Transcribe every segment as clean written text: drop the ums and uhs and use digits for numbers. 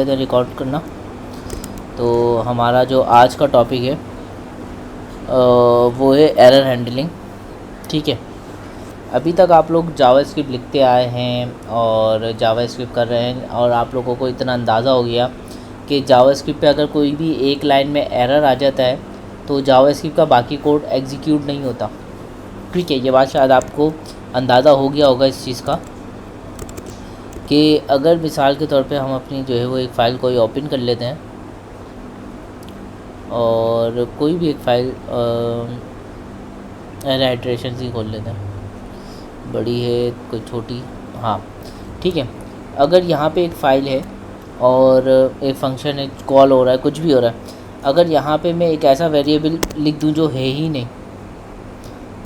लेते हैं रिकॉर्ड करना। तो हमारा जो आज का टॉपिक है वो है एरर हैंडलिंग। ठीक है, अभी तक आप लोग जावास्क्रिप्ट लिखते आए हैं और जावास्क्रिप्ट कर रहे हैं और आप लोगों को इतना अंदाज़ा हो गया कि जावास्क्रिप्ट पे अगर कोई भी एक लाइन में एरर आ जाता है तो जावास्क्रिप्ट का बाकी कोड एग्जीक्यूट नहीं होता। ठीक है, ये बात शायद आपको अंदाज़ा हो गया होगा इस चीज़ का कि अगर मिसाल के तौर पे हम अपनी जो है वो एक फ़ाइल कोई ओपन कर लेते हैं और कोई भी एक फ़ाइल एरेट्रेशन से खोल लेते हैं, बड़ी है कोई छोटी, हाँ ठीक है। अगर यहाँ पे एक फ़ाइल है और एक फंक्शन है, कॉल हो रहा है, कुछ भी हो रहा है, अगर यहाँ पे मैं एक ऐसा वेरिएबल लिख दूँ जो है ही नहीं,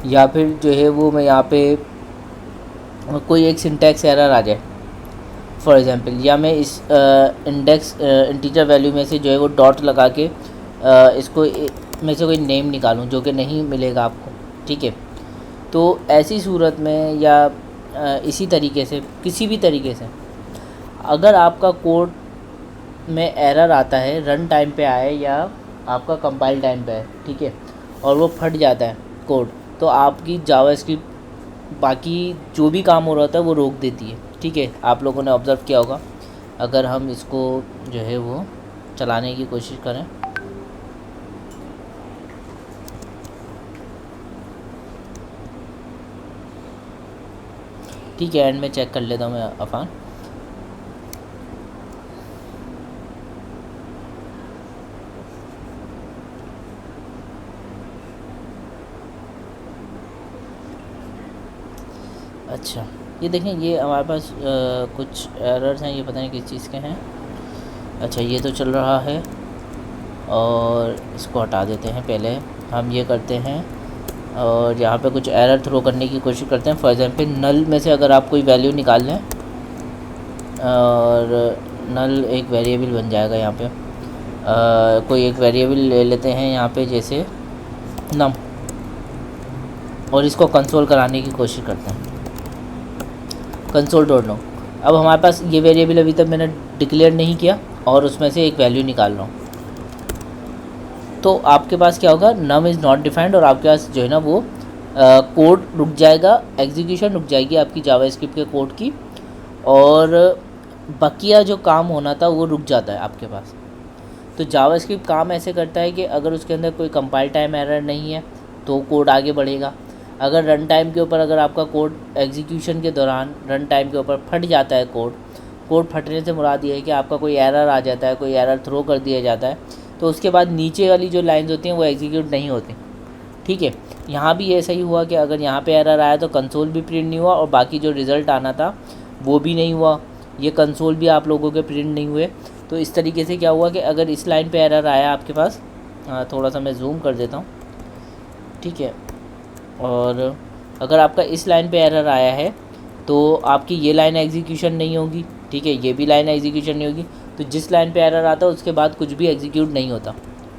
या फिर जो है वो मैं यहाँ पे कोई एक सिंटैक्स एरर आ जाए फॉर एग्ज़ाम्पल, या मैं इस इंडेक्स इंटीजर वैल्यू में से जो है वो डॉट लगा के इसको में से कोई नेम निकालूं जो कि नहीं मिलेगा आपको। ठीक है, तो ऐसी सूरत में या इसी तरीके से किसी भी तरीके से अगर आपका कोड में एरर आता है, रन टाइम पे आए या आपका कंपाइल टाइम पे है, ठीक है, और वो फट जाता है कोड, तो आपकी जावास्क्रिप्ट बाकी जो भी काम हो रहा था वो रोक देती है। ठीक है, आप लोगों ने ऑब्ज़र्व किया होगा। अगर हम इसको जो है वो चलाने की कोशिश करें, ठीक है, एंड में चेक कर लेता हूँ मैं अफान। अच्छा, ये देखें, ये हमारे पास कुछ एरर्स हैं, ये पता नहीं किस चीज़ के हैं। अच्छा, ये तो चल रहा है और इसको हटा देते हैं। पहले हम ये करते हैं और यहाँ पे कुछ एरर थ्रो करने की कोशिश करते हैं। फॉर एग्जांपल, नल में से अगर आप कोई वैल्यू निकाल लें और नल एक वेरिएबल बन जाएगा यहाँ पे। कोई एक वेरिएबल ले लेते हैं यहाँ पे, जैसे नम, और इसको कंसोल कराने की कोशिश करते हैं, कंसोल डॉट नो। अब हमारे पास ये वेरिएबल अभी तक मैंने डिक्लेयर नहीं किया और उसमें से एक वैल्यू निकाल रहा हूँ, तो आपके पास क्या होगा, नम इज़ नॉट डिफाइंड, और आपके पास जो है ना वो कोड रुक जाएगा, एग्जीक्यूशन रुक जाएगी आपकी जावास्क्रिप्ट के कोड की, और बकिया जो काम होना था वो रुक जाता है आपके पास। तो जावास्क्रिप्ट काम ऐसे करता है कि अगर उसके अंदर कोई कंपाइल टाइम एरर नहीं है तो कोड आगे बढ़ेगा। अगर रन टाइम के ऊपर अगर आपका कोड एग्जीक्यूशन के दौरान रन टाइम के ऊपर फट जाता है, कोड फटने से मुराद ये है कि आपका कोई एरर आ जाता है, कोई एरर थ्रो कर दिया जाता है, तो उसके बाद नीचे वाली जो लाइंस होती हैं वो एग्जीक्यूट नहीं होती। ठीक है, यहाँ भी ऐसा ही हुआ कि अगर यहाँ पे एरर आया तो कंसोल भी प्रिंट नहीं हुआ और बाकी जो रिज़ल्ट आना था वो भी नहीं हुआ, ये कंसोल भी आप लोगों के प्रिंट नहीं हुए। तो इस तरीके से क्या हुआ कि अगर इस लाइन पे एरर आया आपके पास, थोड़ा सा मैं जूम कर देता हूँ, ठीक है, और अगर आपका इस लाइन पे एरर आया है तो आपकी ये लाइन एग्जीक्यूशन नहीं होगी। ठीक है, ये भी लाइन एग्जीक्यूशन नहीं होगी, तो जिस लाइन पे एरर आता है उसके बाद कुछ भी एग्जीक्यूट नहीं होता।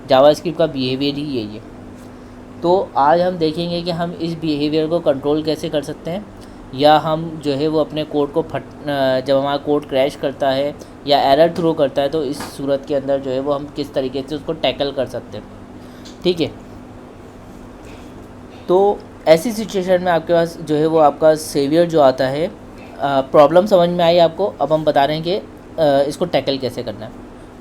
जावास्क्रिप्ट का बिहेवियर ही यही है। तो आज हम देखेंगे कि हम इस बिहेवियर को कंट्रोल कैसे कर सकते हैं, या हम जो है वो अपने कोड को जब हमारा कोड क्रैश करता है या एरर थ्रो करता है तो इस सूरत के अंदर जो है वो हम किस तरीके से उसको टैकल कर सकते हैं। ठीक है, तो ऐसी सिचुएशन में आपके पास जो है वो आपका सेवियर जो आता है, प्रॉब्लम समझ में आई आपको। अब हम बता रहे हैं कि इसको टैकल कैसे करना है।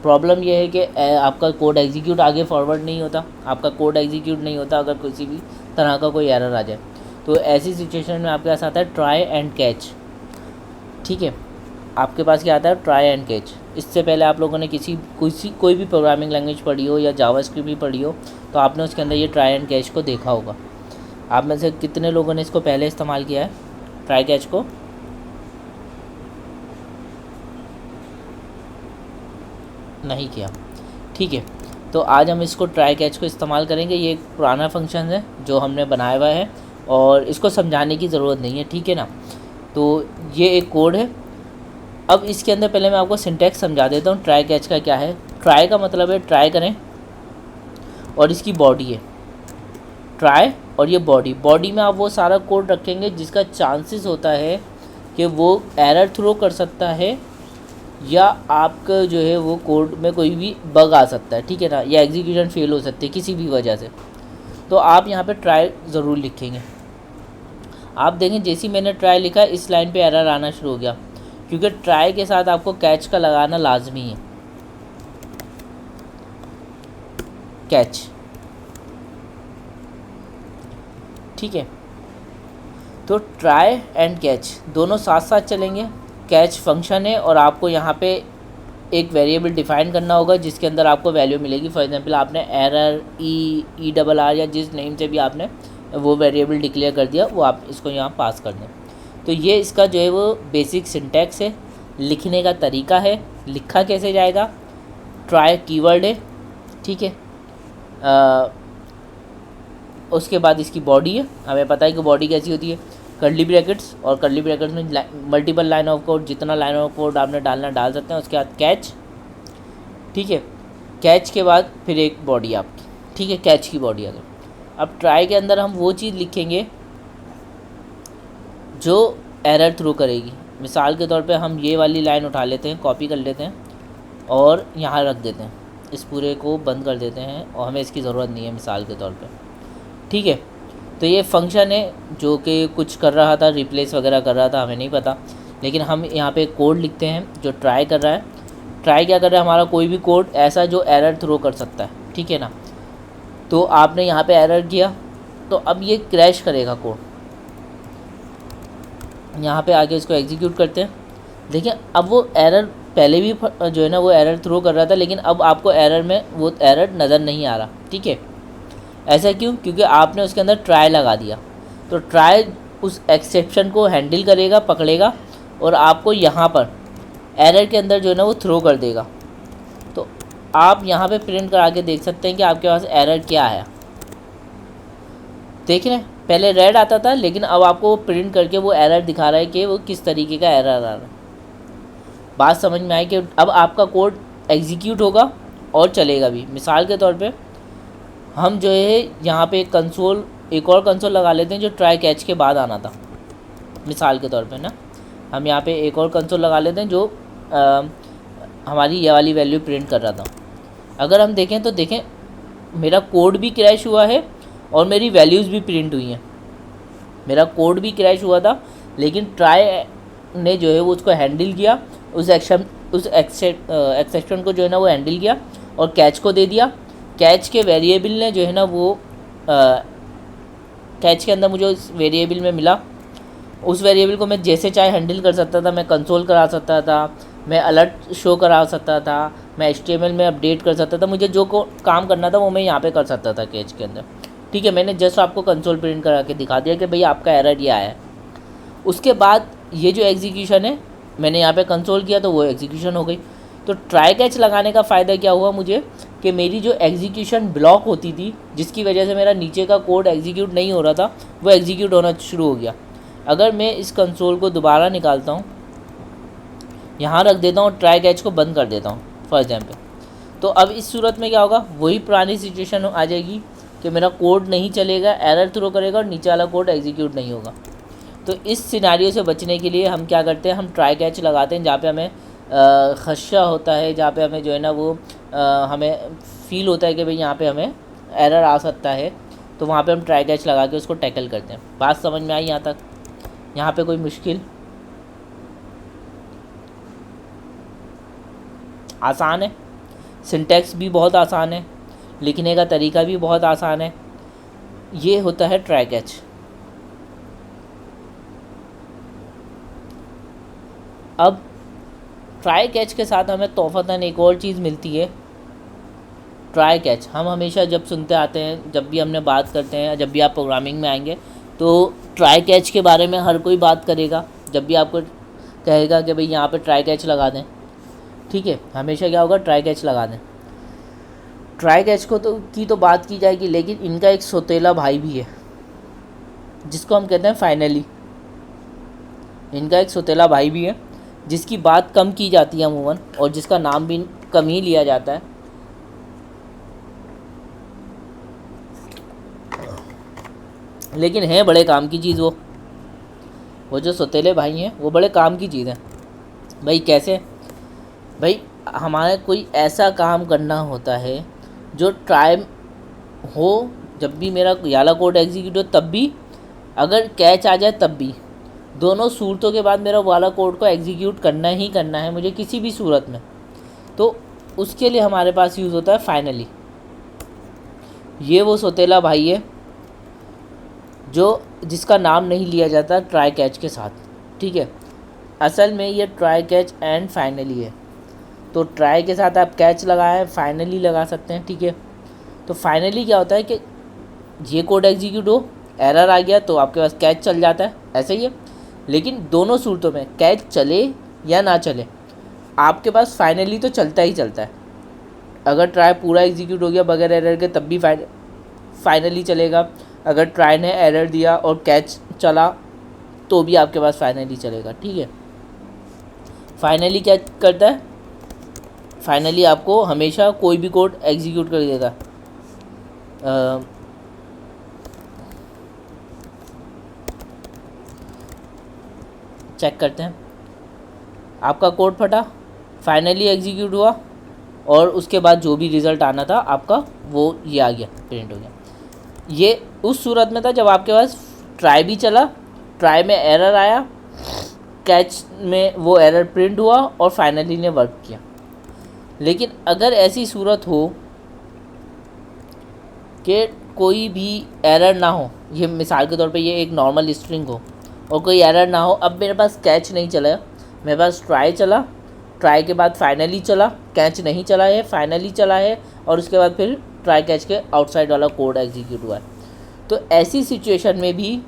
प्रॉब्लम ये है कि आपका कोड एग्जीक्यूट आगे फॉरवर्ड नहीं होता, आपका कोड एग्जीक्यूट नहीं होता अगर किसी भी तरह का कोई एरर आ जाए। तो ऐसी सिचुएशन में आपके पास आता है ट्राई एंड कैच। ठीक है, आपके पास क्या आता है, ट्राई एंड कैच। इससे पहले आप लोगों ने कोई भी प्रोग्रामिंग लैंग्वेज पढ़ी हो या जावास्क्रिप्ट भी पढ़ी हो तो आपने उसके अंदर ये ट्राई एंड कैच को देखा होगा। आप में से कितने लोगों ने इसको पहले इस्तेमाल किया है, ट्राई कैच को? नहीं किया। ठीक है, तो आज हम इसको ट्राई कैच को इस्तेमाल करेंगे। ये एक पुराना फंक्शन है जो हमने बनाया हुआ है और इसको समझाने की ज़रूरत नहीं है, ठीक है ना। तो ये एक कोड है। अब इसके अंदर पहले मैं आपको सिंटैक्स समझा देता हूँ ट्राई कैच का क्या है। ट्राई का मतलब है ट्राई करें, और इसकी बॉडी है ट्राई, और ये बॉडी में आप वो सारा कोड रखेंगे जिसका चांसेस होता है कि वो एरर थ्रो कर सकता है या आपका जो है वो कोड में कोई भी बग आ सकता है, ठीक है ना, या एग्जीक्यूशन फेल हो सकती है किसी भी वजह से। तो आप यहाँ पे ट्राई ज़रूर लिखेंगे। आप देखें जैसे ही मैंने ट्राई लिखा इस लाइन पे एरर आना शुरू हो गया, क्योंकि ट्राई के साथ आपको कैच का लगाना लाजमी है। कैच, ठीक है। तो ट्राई एंड कैच दोनों साथ साथ चलेंगे। कैच फंक्शन है और आपको यहाँ पे एक वेरिएबल डिफाइन करना होगा जिसके अंदर आपको वैल्यू मिलेगी। फॉर एग्जांपल आपने एरर ई डबल आर या जिस नेम से भी आपने वो वेरिएबल डिक्लेयर कर दिया, वो आप इसको यहाँ पास कर दें। तो ये इसका जो है वो बेसिक सिंटैक्स है, लिखने का तरीका है। लिखा कैसे जाएगा, ट्राई कीवर्ड है, ठीक है। उसके बाद इसकी बॉडी है, हमें पता है कि बॉडी कैसी होती है, कर्ली ब्रैकेट्स, और कर्ली ब्रैकेट्स में मल्टीपल लाइन ऑफ कोड, जितना लाइन ऑफ कोड आपने डालना डाल सकते हैं। उसके बाद कैच, ठीक है। कैच के बाद फिर एक बॉडी आपकी, ठीक है, कैच की बॉडी। अगर अब ट्राई के अंदर हम वो चीज़ लिखेंगे जो एरर थ्रो करेगी। मिसाल के तौर पे हम ये वाली लाइन उठा लेते हैं, कॉपी कर लेते हैं और यहाँ रख देते हैं, इस पूरे को बंद कर देते हैं और हमें इसकी ज़रूरत नहीं है मिसाल के तौर पे, ठीक है। तो ये फंक्शन है जो कि कुछ कर रहा था, रिप्लेस वगैरह कर रहा था, हमें नहीं पता, लेकिन हम यहाँ पे कोड लिखते हैं जो ट्राई कर रहा है। ट्राई क्या कर रहा है, हमारा कोई भी कोड ऐसा जो एरर थ्रो कर सकता है, ठीक है ना। तो आपने यहाँ पे एरर किया तो अब ये क्रैश करेगा कोड। यहाँ पे आके इसको एग्जीक्यूट करते हैं। देखिए अब वो एरर पहले भी जो है ना वो एरर थ्रो कर रहा था, लेकिन अब आपको एरर में वो एरर नज़र नहीं आ रहा, ठीक है। ऐसा क्यों, क्योंकि आपने उसके अंदर ट्राई लगा दिया। तो ट्राई उस एक्सेप्शन को हैंडल करेगा, पकड़ेगा और आपको यहाँ पर एरर के अंदर जो है ना वो थ्रो कर देगा। तो आप यहाँ पे प्रिंट करा के देख सकते हैं कि आपके पास एरर क्या है। देख रहे हैं, पहले रेड आता था, लेकिन अब आपको प्रिंट करके वो एरर दिखा रहा है कि वो किस तरीके का एरर आ रहा है। बात समझ में आई कि अब आपका कोड एग्जीक्यूट होगा और चलेगा भी। मिसाल के तौर पे हम जो है यहाँ पे एक और कंसोल लगा लेते हैं जो ट्राई कैच के बाद आना था। मिसाल के तौर पे ना हम यहाँ पे एक और कंसोल लगा लेते हैं जो हमारी ये वाली वैल्यू प्रिंट कर रहा था। अगर हम देखें तो देखें मेरा कोड भी क्रैश हुआ है और मेरी वैल्यूज़ भी प्रिंट हुई हैं। मेरा कोड भी क्रैश हुआ था, लेकिन ट्राई ने जो है वो उसको हैंडल किया, उस एक्सेप्शन को जो है ना वो हैंडल किया और कैच को दे दिया। कैच के वेरिएबल ने जो है ना वो कैच के अंदर मुझे उस वेरिएबल में मिला, उस वेरिएबल को मैं जैसे चाहे हैंडल कर सकता था। मैं कंसोल करा सकता था, मैं अलर्ट शो करा सकता था, मैं HTML में अपडेट कर सकता था। मुझे जो काम करना था वो मैं यहाँ पे कर सकता था कैच के अंदर, ठीक है। मैंने जस्ट आपको कंसोल प्रिंट करा के दिखा दिया कि भाई आपका एरर ये आया है। उसके बाद ये जो एग्जीक्यूशन है मैंने यहाँ पे कंसोल किया तो वो एग्जीक्यूशन हो गई। तो ट्राई कैच लगाने का फ़ायदा क्या हुआ मुझे कि मेरी जो एग्जीक्यूशन ब्लॉक होती थी, जिसकी वजह से मेरा नीचे का कोड एग्जीक्यूट नहीं हो रहा था, वो एग्जीक्यूट होना शुरू हो गया। अगर मैं इस कंसोल को दोबारा निकालता हूँ, यहाँ रख देता हूँ, ट्राई कैच को बंद कर देता हूँ फॉर एग्जाम्पल, तो अब इस सूरत में क्या होगा, वही पुरानी सिचुएशन आ जाएगी कि मेरा कोड नहीं चलेगा, एरर थ्रो करेगा और नीचे वाला कोड एग्जीक्यूट नहीं होगा। तो इस सिनारियो से बचने के लिए हम क्या करते हैं, हम ट्राई कैच लगाते हैं जहाँ पे हमें खदशा होता है, जहाँ पे हमें जो है ना वो हमें फील होता है कि भाई यहाँ पे हमें एरर आ सकता है, तो वहाँ पे हम ट्राई कैच लगा के उसको टैकल करते हैं। बात समझ में आई यहाँ तक? यहाँ पे कोई मुश्किल? आसान है, सिंटैक्स भी बहुत आसान है, लिखने का तरीका भी बहुत आसान है। ये होता है ट्राई कैच। अब ट्राई कैच के साथ हमें तोहफ़तन एक और चीज़ मिलती है, ट्राई कैच। हम हमेशा जब सुनते आते हैं, जब भी हमने बात करते हैं, जब भी आप प्रोग्रामिंग में आएंगे तो ट्राई कैच के बारे में हर कोई बात करेगा। जब भी आपको कहेगा कि भाई यहाँ पे ट्राई कैच लगा दें, ठीक है, हमेशा क्या होगा, ट्राई कैच लगा दें। ट्राई कैच को तो बात की जाएगी, लेकिन इनका एक सौतेला भाई भी है जिसको हम कहते हैं फाइनली। इनका एक सौतेला भाई भी है जिसकी बात कम की जाती है अमूमन, और जिसका नाम भी कम ही लिया जाता है। लेकिन है बड़े काम की चीज़ वो जो सौतेले भाई हैं वो बड़े काम की चीज़ है। भाई कैसे? भाई हमारा कोई ऐसा काम करना होता है जो ट्राई हो, जब भी मेरा ये वाला कोड एग्जीक्यूट हो तब भी, अगर कैच आ जाए तब भी, दोनों सूरतों के बाद मेरा वाला कोड को एग्जीक्यूट करना ही करना है मुझे किसी भी सूरत में। तो उसके लिए हमारे पास यूज़ होता है फाइनली। ये वो सौतेला भाई है जो जिसका नाम नहीं लिया जाता ट्राई कैच के साथ, ठीक है। असल में ये ट्राई कैच एंड फाइनली है। तो ट्राई के साथ आप कैच लगाएं, फाइनली लगा सकते हैं, ठीक है। तो फाइनली क्या होता है कि ये कोड एग्जीक्यूट हो, एरर आ गया तो आपके पास कैच चल जाता है, ऐसे ही है। लेकिन दोनों सूरतों में कैच चले या ना चले, आपके पास फाइनली तो चलता ही चलता है। अगर ट्राई पूरा एग्जीक्यूट हो गया बगैर एरर के तब भी फाइनली चलेगा। अगर ट्राई ने एरर दिया और कैच चला तो भी आपके पास फाइनली चलेगा, ठीक है। फाइनली क्या करता है, फाइनली आपको हमेशा कोई भी कोड एग्जीक्यूट कर देगा। चेक करते हैं, आपका कोड फटा, फाइनली एग्जीक्यूट हुआ और उसके बाद जो भी रिज़ल्ट आना था आपका वो ये आ गया, प्रिंट हो गया। ये उस सूरत में था जब आपके पास ट्राई भी चला, ट्राई में एरर आया, कैच में वो एरर प्रिंट हुआ और फाइनली ने वर्क किया। लेकिन अगर ऐसी सूरत हो कि कोई भी एरर ना हो, ये मिसाल के तौर पे ये एक नॉर्मल स्ट्रिंग हो और कोई एरर ना हो, अब मेरे पास कैच नहीं चला, मेरे पास ट्राई चला, ट्राई के बाद फाइनली चला, कैच नहीं चला है, फाइनली चला है और उसके बाद फिर ट्राई कैच के आउटसाइड वाला कोड एग्जीक्यूट हुआ है। तो ऐसी सिचुएशन में भी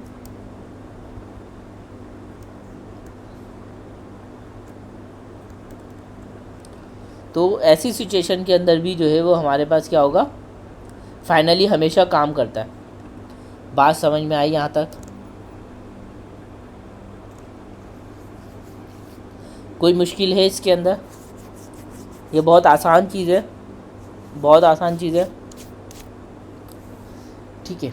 ऐसी सिचुएशन के अंदर भी जो है वो हमारे पास क्या होगा, फाइनली हमेशा काम करता है। बात समझ में आई यहाँ तक? कोई मुश्किल है इसके अंदर? ये बहुत आसान चीज़ है, बहुत आसान चीज़ है, ठीक है।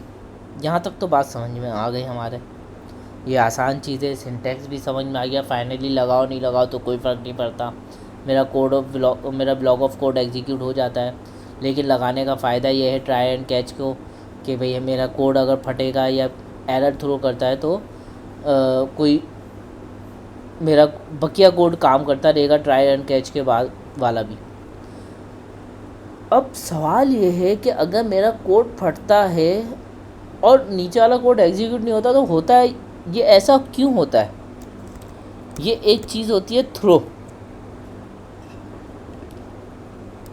यहाँ तक तो बात समझ में आ गई हमारे। ये आसान चीज़ है, सिंटैक्स भी समझ में आ गया, फाइनली लगाओ नहीं लगाओ तो कोई फ़र्क नहीं पड़ता, मेरा ब्लॉक ऑफ कोड एग्जीक्यूट हो जाता है। लेकिन लगाने का फ़ायदा ये है ट्राई एंड कैच को कि भई मेरा कोड अगर फटेगा या एरर थ्रो करता है तो कोई मेरा बकिया कोड काम करता रहेगा ट्राई एंड कैच के बाद वाला भी। अब सवाल ये है कि अगर मेरा कोड फटता है और नीचे वाला कोड एग्जीक्यूट नहीं होता तो होता है ये ऐसा क्यों होता है? ये एक चीज़ होती है थ्रो।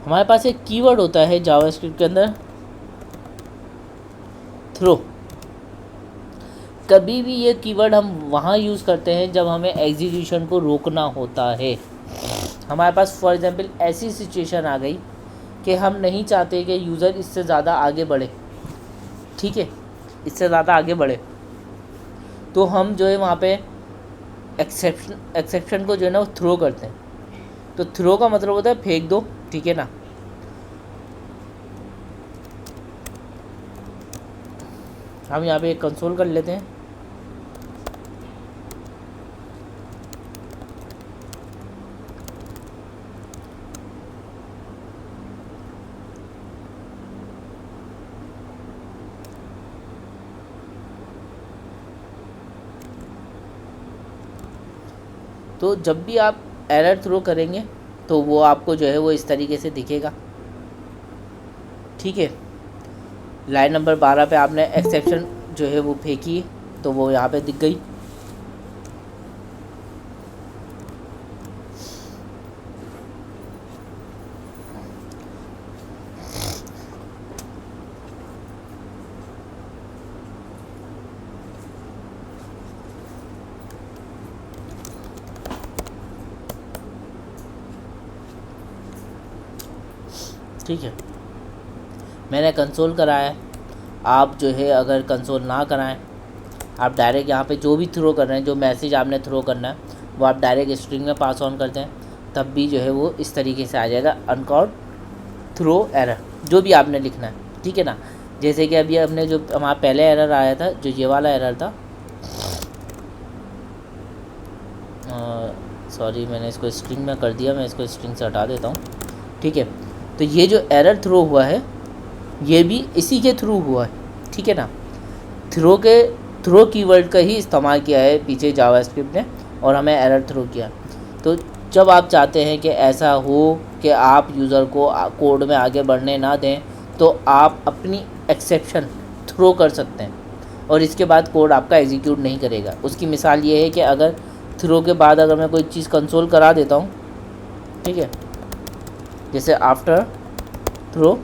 हमारे पास एक कीवर्ड होता है जावास्क्रिप्ट के अंदर, थ्रो। कभी भी ये कीवर्ड हम वहाँ यूज़ करते हैं जब हमें एग्जीक्यूशन को रोकना होता है। हमारे पास फॉर एग्जांपल ऐसी सिचुएशन आ गई कि हम नहीं चाहते कि यूज़र इससे ज़्यादा आगे बढ़े, ठीक है, इससे ज़्यादा आगे बढ़े, तो हम जो है वहाँ पे एक्सेप्शन को जो है ना वो थ्रो करते हैं। तो थ्रो का मतलब होता है फेंक दो, ठीक है ना। हम यहाँ पे एक कंसोल कर लेते हैं। तो जब भी आप एरर थ्रो करेंगे तो वो आपको जो है वो इस तरीके से दिखेगा, ठीक है। लाइन नंबर 12 पे आपने एक्सेप्शन जो है वो फेंकी तो वो यहाँ पे दिख गई। ठीक है, मैंने कंसोल कराया। आप जो है अगर कंसोल ना कराएं, आप डायरेक्ट यहाँ पे जो भी थ्रो कर रहे हैं, जो मैसेज आपने थ्रो करना है वो आप डायरेक्ट स्ट्रिंग में पास ऑन करते हैं, तब भी जो है वो इस तरीके से आ जाएगा, अनकॉर्ड थ्रो एरर, जो भी आपने लिखना है, ठीक है ना। जैसे कि अभी हमने जो हमारा पहले एरर आया था, जो ये वाला एरर था, सॉरी मैंने इसको स्ट्रिंग में कर दिया, मैं इसको स्ट्रिंग से हटा देता हूँ। ठीक है, तो ये जो एरर थ्रो हुआ है ये भी इसी के थ्रू हुआ है। ठीक है ना, थ्रो कीवर्ड का ही इस्तेमाल किया है पीछे जावास्क्रिप्ट ने और हमें एरर थ्रो किया। तो जब आप चाहते हैं कि ऐसा हो कि आप यूज़र को कोड में आगे बढ़ने ना दें, तो आप अपनी एक्सेप्शन थ्रो कर सकते हैं और इसके बाद कोड आपका एग्जीक्यूट नहीं करेगा। उसकी मिसाल ये है कि अगर थ्रो के बाद अगर मैं कोई चीज़ कंसोल करा देता हूँ, ठीक है, जैसे आफ्टर थ्रो,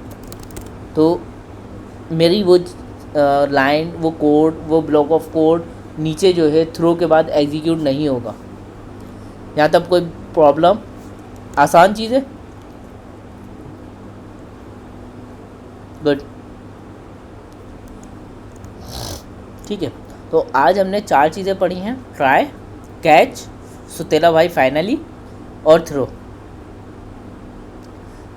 तो मेरी वो लाइन, वो कोड, वो ब्लॉक ऑफ कोड नीचे जो है थ्रो के बाद एग्जीक्यूट नहीं होगा। यहाँ तक कोई प्रॉब्लम? आसान चीज़ है, गुड। ठीक है, तो आज हमने 4 चीज़ें पढ़ी हैं, ट्राई, कैच, सुतेला भाई फाइनली और थ्रो।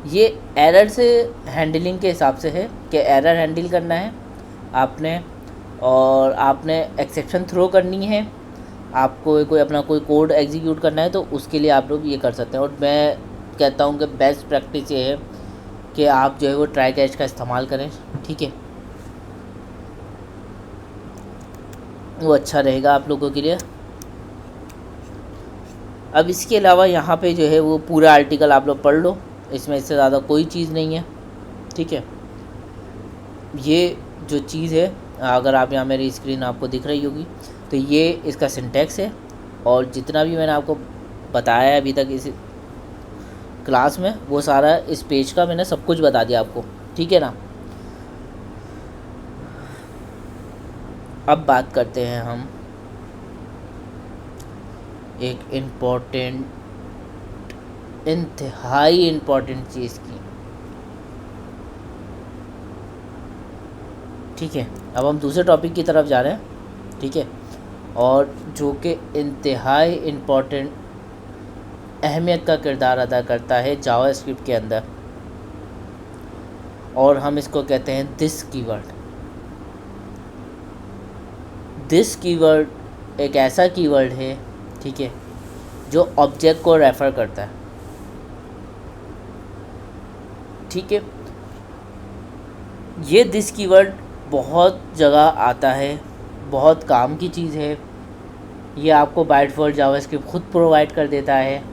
ये एरर से हैंडलिंग के हिसाब से है कि एरर हैंडल करना है आपने और आपने एक्सेप्शन थ्रो करनी है, आपको कोई अपना कोई कोड एग्जीक्यूट करना है, तो उसके लिए आप लोग ये कर सकते हैं। और मैं कहता हूँ कि बेस्ट प्रैक्टिस ये है कि आप जो है वो ट्राई कैच का इस्तेमाल करें। ठीक है, वो अच्छा रहेगा आप लोगों के लिए। अब इसके अलावा यहाँ पे जो है वो पूरा आर्टिकल आप लोग पढ़ लो, इसमें इससे ज़्यादा कोई चीज़ नहीं है। ठीक है, ये जो चीज़ है, अगर आप यहाँ मेरी स्क्रीन आपको दिख रही होगी, तो ये इसका सिंटैक्स है और जितना भी मैंने आपको बताया है अभी तक इस क्लास में, वो सारा इस पेज का मैंने सब कुछ बता दिया आपको। ठीक है ना, अब बात करते हैं हम एक इंतहाई इम्पोर्टेंट चीज़ की। ठीक है, अब हम दूसरे टॉपिक की तरफ जा रहे हैं। ठीक है, और जो कि इंतहाई इम्पोर्टेंट अहमियत का किरदार अदा करता है जावास्क्रिप्ट के अंदर, और हम इसको कहते हैं दिस कीवर्ड। दिस कीवर्ड एक ऐसा कीवर्ड है, ठीक है, जो ऑब्जेक्ट को रेफ़र करता है। ठीक है, ये दिस कीवर्ड बहुत जगह आता है, बहुत काम की चीज़ है। ये आपको बाय डिफ़ॉल्ट जावास्क्रिप्ट खुद प्रोवाइड कर देता है।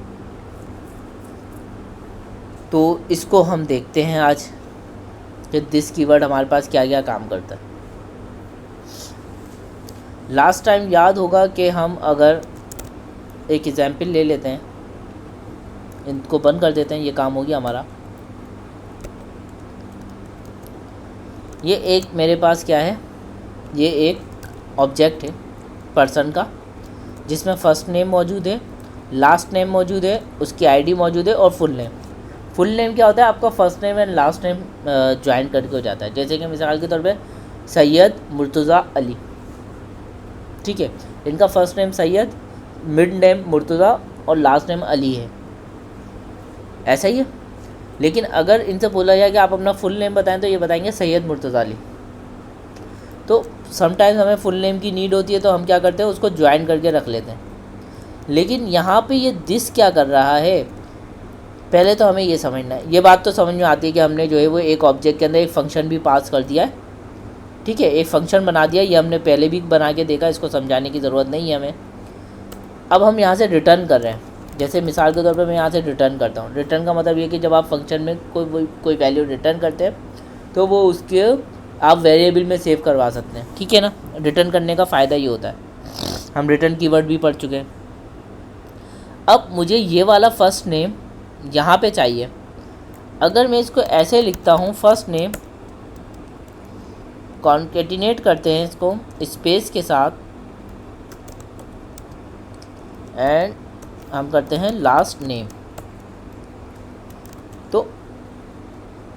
तो इसको हम देखते हैं आज कि दिस कीवर्ड हमारे पास क्या क्या काम करता है। लास्ट टाइम याद होगा कि हम अगर एक एग्जाम्पल ले लेते हैं, इनको बंद कर देते हैं, ये काम हो गया हमारा। ये एक मेरे पास क्या है, ये एक ऑब्जेक्ट है पर्सन का, जिसमें फ़र्स्ट नेम मौजूद है, लास्ट नेम मौजूद है, उसकी आईडी मौजूद है और फुल नेम। फुल नेम क्या होता है, आपका first name and last name join करके हो जाता है। जैसे कि मिसाल के तौर पे सैयद मुर्तज़ा अली। ठीक है, इनका first name Syed, mid name Murtaza और लास्ट नेम अली है, ऐसा ही है। लेकिन अगर इनसे बोला जाए कि आप अपना फुल नेम बताएं, तो ये बताएंगे सैयद मुर्तज़ा अली। तो समटाइम्स हमें फुल नेम की नीड होती है, तो हम क्या करते हैं, उसको ज्वाइन करके रख लेते हैं। लेकिन यहाँ पे ये दिस क्या कर रहा है, पहले तो हमें ये समझना है। ये बात तो समझ में आती है कि हमने जो है वो एक ऑब्जेक्ट के अंदर एक फ़ंक्शन भी पास कर दिया है। ठीक है, एक फ़ंक्शन बना दिया, ये हमने पहले भी बना के देखा, इसको समझाने की ज़रूरत नहीं है हमें। अब हम यहाँ से रिटर्न कर रहे हैं। जैसे मिसाल के तौर पे मैं यहाँ से रिटर्न करता हूँ। रिटर्न का मतलब ये कि जब आप फंक्शन में कोई वैल्यू रिटर्न करते हैं, तो वो उसके आप वेरिएबल में सेव करवा सकते हैं। ठीक है ना, रिटर्न करने का फ़ायदा ये होता है। हम रिटर्न कीवर्ड भी पढ़ चुके हैं। अब मुझे ये वाला फ़र्स्ट नेम यहाँ पे चाहिए। अगर मैं इसको ऐसे लिखता हूँ, फर्स्ट नेम, कॉन्केटिनेट करते हैं इसको स्पेस के साथ, एंड हम करते हैं लास्ट नेम। तो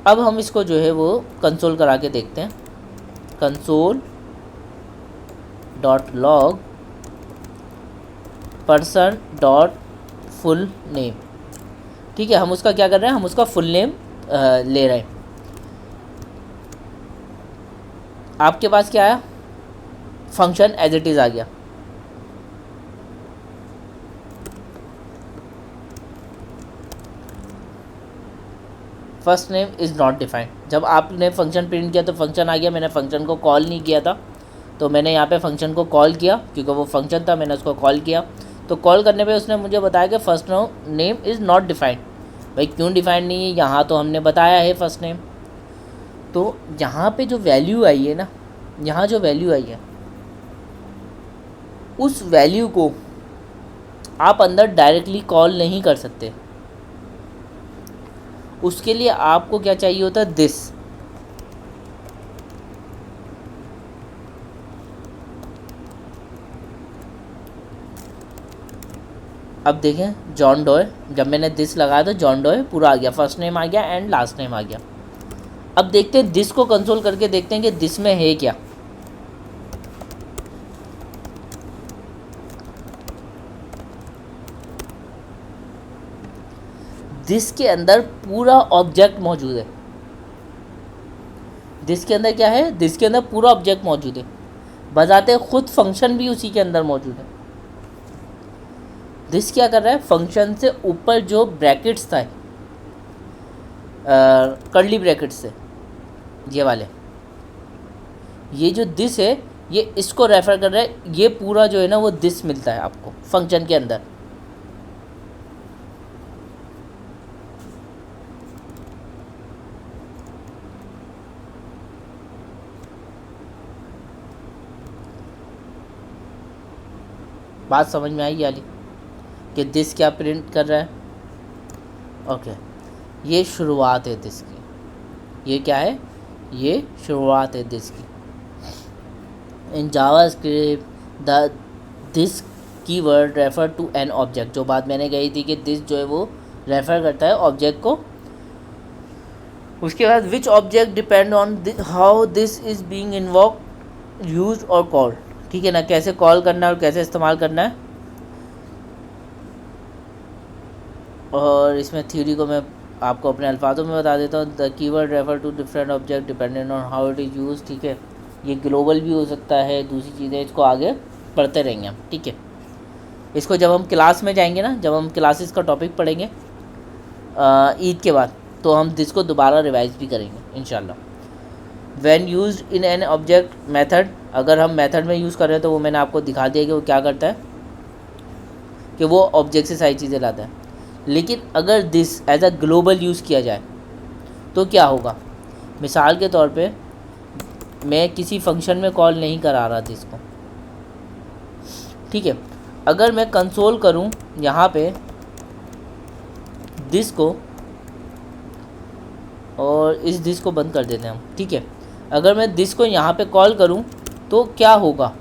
अब हम इसको जो है वो कंसोल करा के देखते हैं। Console dot log person dot full name. ठीक है, हम उसका क्या कर रहे हैं, हम उसका फुल नेम ले रहे हैं। आपके पास क्या आया, फंक्शन एज इट इज़ आ गया। First name is not defined. जब आपने फंक्शन प्रिंट किया तो फंक्शन आ गया, मैंने फंक्शन को कॉल नहीं किया था, तो मैंने यहाँ पे फंक्शन को कॉल किया क्योंकि वो फंक्शन था, मैंने उसको कॉल किया। तो कॉल करने पे उसने मुझे बताया कि first name is not defined. भाई क्यों डिफाइंड नहीं है, यहाँ तो हमने बताया है फर्स्ट नेम। तो यहाँ पे जो वैल्यू आई है ना, यहाँ जो वैल्यू आई है उस वैल्यू को आप अंदर डायरेक्टली कॉल नहीं कर सकते। उसके लिए आपको क्या चाहिए होता है, दिस। अब देखें जॉन डॉय, जब मैंने दिस लगाया तो जॉन डॉय पूरा आ गया, फर्स्ट नेम आ गया एंड लास्ट नेम आ गया। अब देखते हैं दिस को कंसोल करके देखते हैं कि दिस में है क्या। दिस के अंदर पूरा ऑब्जेक्ट मौजूद है। दिस के अंदर क्या है, दिस के अंदर पूरा ऑब्जेक्ट मौजूद है, बजाते खुद फंक्शन भी उसी के अंदर मौजूद है। दिस क्या कर रहा है, फंक्शन से ऊपर जो ब्रैकेट्स था, कर्ली ब्रैकेट्स से ये वाले, ये जो दिस है ये इसको रेफर कर रहा है। ये पूरा जो है ना वो दिस मिलता है आपको फंक्शन के अंदर। बात समझ में आई वाली कि दिस क्या प्रिंट कर रहा है। ओके, ये शुरुआत है दिस की। ये क्या है, ये शुरुआत है दिस की। In JavaScript the this keyword refer to an object, जो बात मैंने कही थी कि दिस जो है वो रेफर करता है ऑब्जेक्ट को। उसके बाद which object depend on how this is being invoke use और कॉल्ड। ठीक है ना, कैसे कॉल करना है और कैसे इस्तेमाल करना है। और इसमें थ्योरी को मैं आपको अपने अल्फाजों में बता देता हूँ। The keyword refer to different object dependent on how it is use. ठीक है, ये ग्लोबल भी हो सकता है, दूसरी चीज़ें, इसको आगे पढ़ते रहेंगे हम। ठीक है, इसको जब हम क्लास में जाएंगे ना, जब हम क्लासेस का टॉपिक पढ़ेंगे ईद के बाद, तो हम इसको दोबारा रिवाइज भी करेंगे इंशाल्लाह। When used in an object method, अगर हम मेथड में यूज़ कर रहे हैं तो वो मैंने आपको दिखा दिया कि वो क्या करता है, कि वो ऑब्जेक्ट से सारी चीज़ें लाता है। लेकिन अगर this as a global use किया जाए तो क्या होगा। मिसाल के तौर पे मैं किसी फंक्शन में कॉल नहीं करा रहा था इसको। ठीक है, अगर मैं कंसोल करूं यहाँ पे दिस को, और इस दिस को बंद कर देते हैं हम। ठीक है, अगर मैं दिस को यहाँ पे कॉल करूं तो क्या होगा,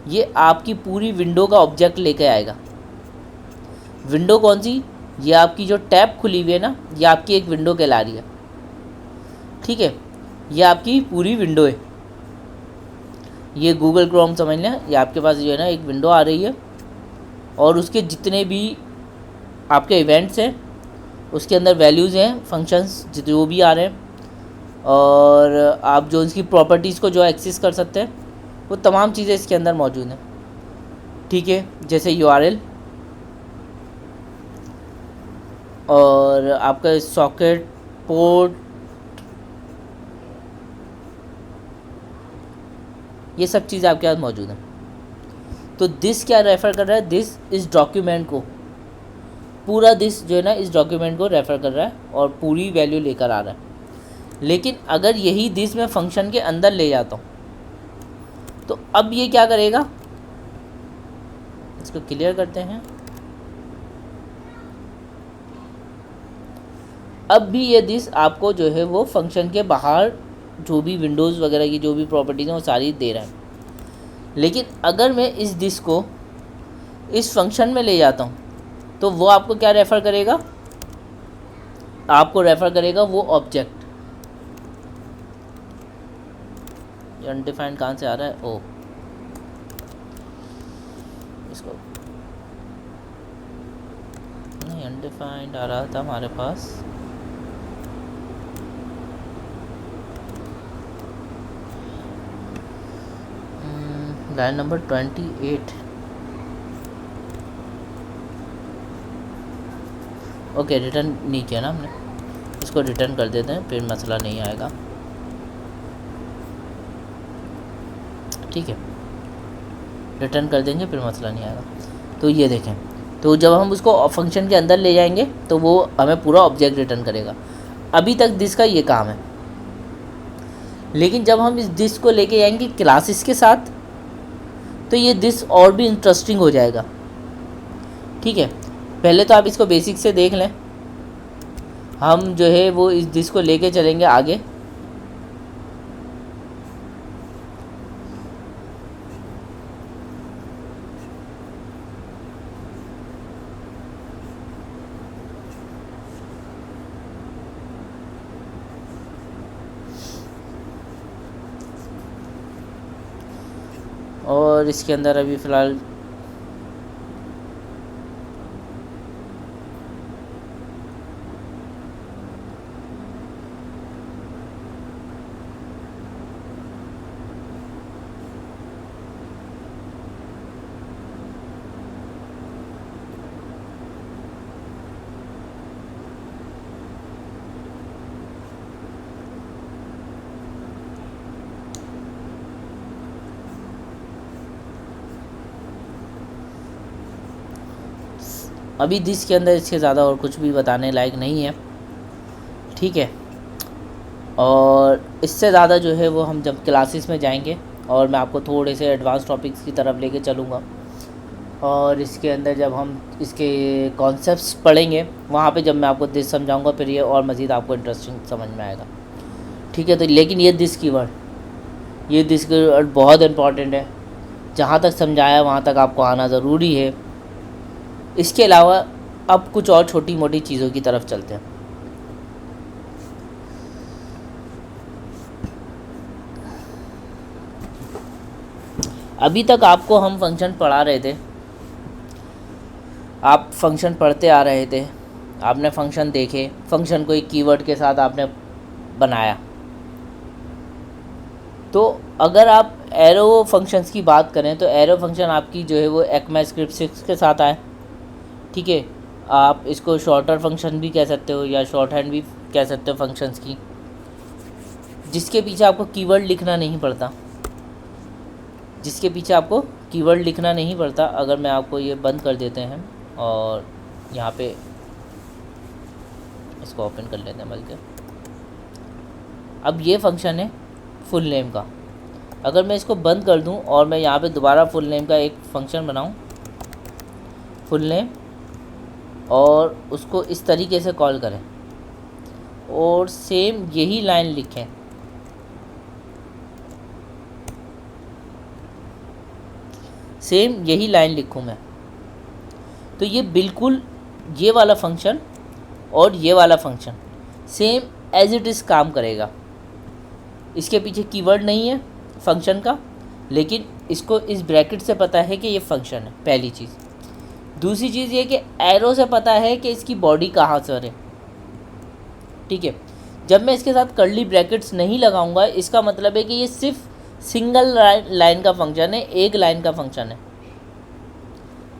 ये आपकी पूरी विंडो का ऑब्जेक्ट लेके आएगा। विंडो कौन सी, ये आपकी जो टैब खुली हुई है ना, ये आपकी एक विंडो कहला रही है। ठीक है, ये आपकी पूरी विंडो है, ये गूगल क्रोम समझ लें। ये आपके पास जो है ना एक विंडो आ रही है, और उसके जितने भी आपके इवेंट्स हैं उसके अंदर वैल्यूज़ हैं, फंक्शंस जो भी आ रहे हैं, और आप जो इसकी प्रॉपर्टीज़ को जो एक्सेस कर सकते हैं, वो तमाम चीज़ें इसके अंदर मौजूद हैं। ठीक है, जैसे URL और आपका सॉकेट, पोर्ट, ये सब चीज़ें आपके पास मौजूद हैं। तो दिस क्या रेफ़र कर रहा है, दिस इस डॉक्यूमेंट को, पूरा दिस जो है ना इस डॉक्यूमेंट को रेफ़र कर रहा है और पूरी वैल्यू लेकर आ रहा है। लेकिन अगर यही दिस मैं फंक्शन के अंदर ले जाता हूँ तो अब ये क्या करेगा, इसको क्लियर करते हैं। अब भी ये दिस आपको जो है वो फंक्शन के बाहर जो भी विंडोज़ वगैरह की जो भी प्रॉपर्टीज़ हैं वो सारी दे रहा है। लेकिन अगर मैं इस दिस को इस फंक्शन में ले जाता हूँ तो वो आपको क्या रेफ़र करेगा, आपको रेफ़र करेगा वो ऑब्जेक्ट। अनडिफाइंड कहाँ से आ रहा है, ओ इसको नहीं, अनडिफाइंड आ रहा था हमारे पास। Line number 28। ओके, रिटर्न नहीं किया ना हमने, इसको रिटर्न कर देते हैं, फिर मसला नहीं आएगा। ठीक है, रिटर्न कर देंगे, फिर मसला नहीं आएगा। तो ये देखें, तो जब हम उसको फंक्शन के अंदर ले जाएंगे तो वो हमें पूरा ऑब्जेक्ट रिटर्न करेगा। अभी तक दिस का ये काम है, लेकिन जब हम इस दिस को लेके जाएंगे क्लासेस के साथ तो ये दिस और भी इंटरेस्टिंग हो जाएगा। ठीक है, पहले तो आप इसको बेसिक से देख लें, हम जो है वो इस दिस को लेके चलेंगे आगे। और इसके अंदर अभी फ़िलहाल अभी दिस के अंदर इसके ज़्यादा और कुछ भी बताने लायक नहीं है। ठीक है, और इससे ज़्यादा जो है वो हम जब क्लासेस में जाएंगे और मैं आपको थोड़े से एडवांस टॉपिक्स की तरफ लेके चलूँगा, और इसके अंदर जब हम इसके कॉन्सेप्ट्स पढ़ेंगे वहाँ पे जब मैं आपको दिस समझाऊंगा, फिर ये और मज़ीद आपको इंटरेस्टिंग समझ में आएगा। ठीक है, तो लेकिन ये दिस कीवर्ड बहुत इम्पॉर्टेंट है, जहाँ तक समझाया वहाँ तक आपको आना ज़रूरी है। इसके अलावा अब कुछ और छोटी मोटी चीज़ों की तरफ चलते हैं। अभी तक आपको हम फंक्शन पढ़ा रहे थे, आप फंक्शन पढ़ते आ रहे थे, आपने फंक्शन देखे, फंक्शन को एक कीवर्ड के साथ आपने बनाया। तो अगर आप एरो फंक्शंस की बात करें तो एरो फंक्शन आपकी जो है वो ECMAScript 6 के साथ आए। ठीक है, आप इसको शॉर्टर फंक्शन भी कह सकते हो या शॉर्ट हैंड भी कह सकते हो फंक्शंस की, जिसके पीछे आपको कीवर्ड लिखना नहीं पड़ता, अगर मैं आपको ये बंद कर देते हैं और यहाँ पे इसको ओपन कर लेते हैं, बल्कि अब ये फंक्शन है फुल नेम का। अगर मैं इसको बंद कर दूं और मैं यहाँ पे दोबारा फुल नेम का एक फंक्शन बनाऊं, फुल नेम, और उसको इस तरीके से कॉल करें और सेम यही लाइन लिखें, लिखूं मैं, तो ये बिल्कुल ये वाला फंक्शन और ये वाला function same as it is काम करेगा। इसके पीछे कीवर्ड नहीं है फंक्शन का, लेकिन इसको इस ब्रैकेट से पता है कि ये फंक्शन है, पहली चीज़। दूसरी चीज़ ये कि एरो से पता है कि इसकी बॉडी कहाँ से है। ठीक है, जब मैं इसके साथ कर्ली ब्रैकेट्स नहीं लगाऊंगा, इसका मतलब है कि ये सिर्फ सिंगल लाइन का फंक्शन है, एक लाइन का फंक्शन है।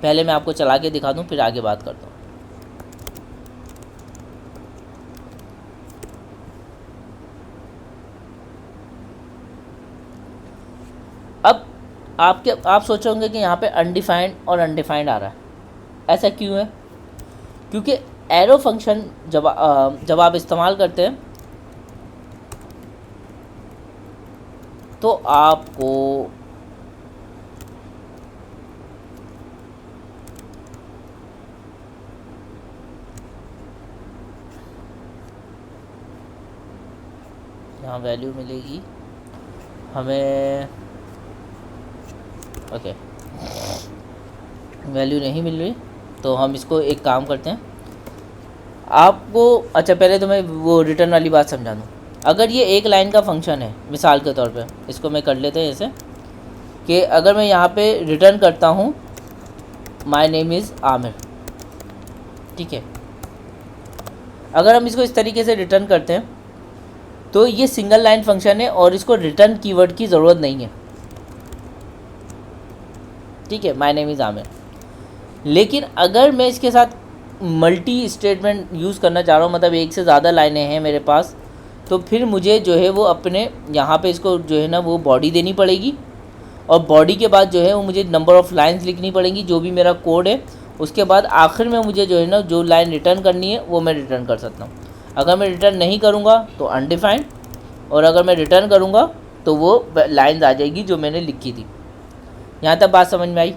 पहले मैं आपको चला के दिखा दूं, फिर आगे बात करता हूँ। अब आप सोचोगे कि यहाँ पे अनडिफाइंड और अनडिफाइंड आ रहा है, ऐसा क्यों है? क्योंकि एरो फंक्शन जब आप इस्तेमाल करते हैं तो आपको यहाँ वैल्यू मिलेगी हमें, ओके, वैल्यू नहीं मिल रही, तो हम इसको एक काम करते हैं आपको। अच्छा, पहले तो मैं वो रिटर्न वाली बात समझा दूँ। अगर ये एक लाइन का फंक्शन है, मिसाल के तौर पे इसको मैं कर लेते हैं ऐसे कि अगर मैं यहाँ पे रिटर्न करता हूँ माय नेम इज़ आमिर, ठीक है, अगर हम इसको इस तरीके से रिटर्न करते हैं तो ये सिंगल लाइन फंक्शन है और इसको रिटर्न कीवर्ड की ज़रूरत नहीं है। ठीक है, माय नेम इज़ आमिर। लेकिन अगर मैं इसके साथ मल्टी स्टेटमेंट यूज़ करना चाह रहा हूँ, मतलब एक से ज़्यादा लाइनें हैं मेरे पास, तो फिर मुझे जो है वो अपने यहाँ पे इसको जो है ना वो बॉडी देनी पड़ेगी, और बॉडी के बाद जो है वो मुझे नंबर ऑफ़ लाइंस लिखनी पड़ेंगी जो भी मेरा कोड है। उसके बाद आखिर में मुझे जो है ना जो लाइन रिटर्न करनी है वो मैं रिटर्न कर सकता हूँ। अगर मैं रिटर्न नहीं करूँगा तो अनडिफाइंड, और अगर मैं रिटर्न करूँगा तो वो लाइन्स आ जाएगी जो मैंने लिखी थी। यहाँ तक बात समझ में आई?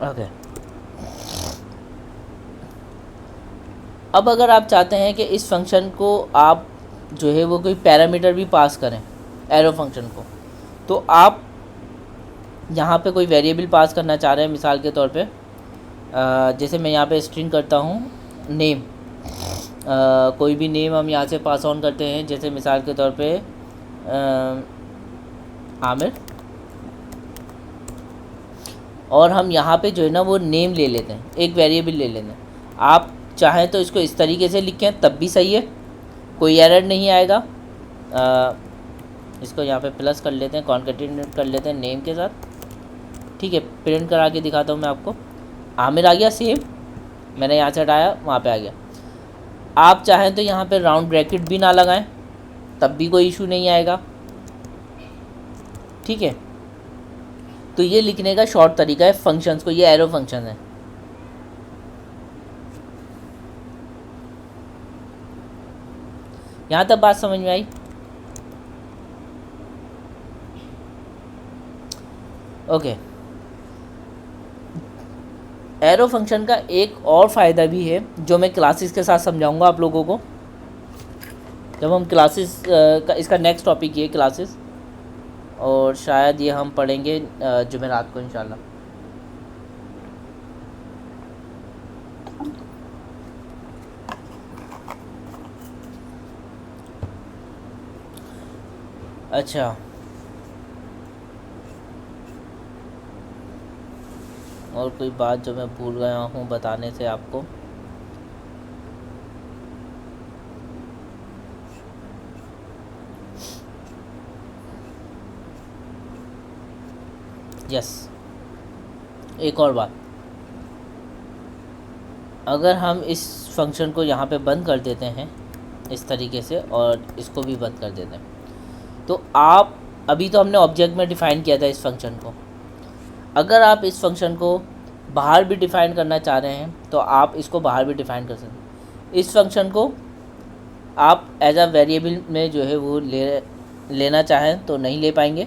ओके। अब अगर आप चाहते हैं कि इस फंक्शन को आप जो है वो कोई पैरामीटर भी पास करें, एरो फंक्शन को, तो आप यहाँ पे कोई वेरिएबल पास करना चाह रहे हैं, मिसाल के तौर पे जैसे मैं यहाँ पे स्ट्रिंग करता हूँ नेम, कोई भी नेम हम यहाँ से पास ऑन करते हैं, जैसे मिसाल के तौर पे आमिर, और हम यहाँ पे जो है ना वो नेम ले लेते हैं, एक वेरिएबल ले लेते हैं। आप चाहें तो इसको इस तरीके से लिखें तब भी सही है, कोई एरर नहीं आएगा। इसको यहाँ पे प्लस कर लेते हैं, कॉन्केटेनेट कर लेते हैं नेम के साथ, ठीक है। प्रिंट करा के दिखाता हूँ मैं आपको। आमिर आ गया सेम, मैंने यहाँ से हटाया वहाँ पे आ गया। आप चाहें तो यहाँ पे राउंड ब्रैकेट भी ना लगाएं तब भी कोई इशू नहीं आएगा, ठीक है। तो ये लिखने का शॉर्ट तरीका है फंक्शंस को, ये एरो फंक्शन है। यहाँ तक बात समझ में आई? ओके। एरो फंक्शन का एक और फ़ायदा भी है जो मैं क्लासेस के साथ समझाऊंगा आप लोगों को, जब हम क्लासेस का, इसका नेक्स्ट टॉपिक ये क्लासेस, और शायद ये हम पढ़ेंगे जुमेरात को इंशाल्लाह। अच्छा, और कोई बात जो मैं भूल गया हूँ बताने से आपको? यस, एक और बात, अगर हम इस फंक्शन को यहाँ पे बंद कर देते हैं इस तरीके से, और इसको भी बंद कर देते हैं, तो आप अभी तो हमने ऑब्जेक्ट में डिफ़ाइन किया था इस फंक्शन को, अगर आप इस फंक्शन को बाहर भी डिफ़ाइन करना चाह रहे हैं तो आप इसको बाहर भी डिफ़ाइन कर सकते हैं। इस फंक्शन को आप एज अ वेरिएबल में जो है वो लेना चाहें तो नहीं ले पाएंगे,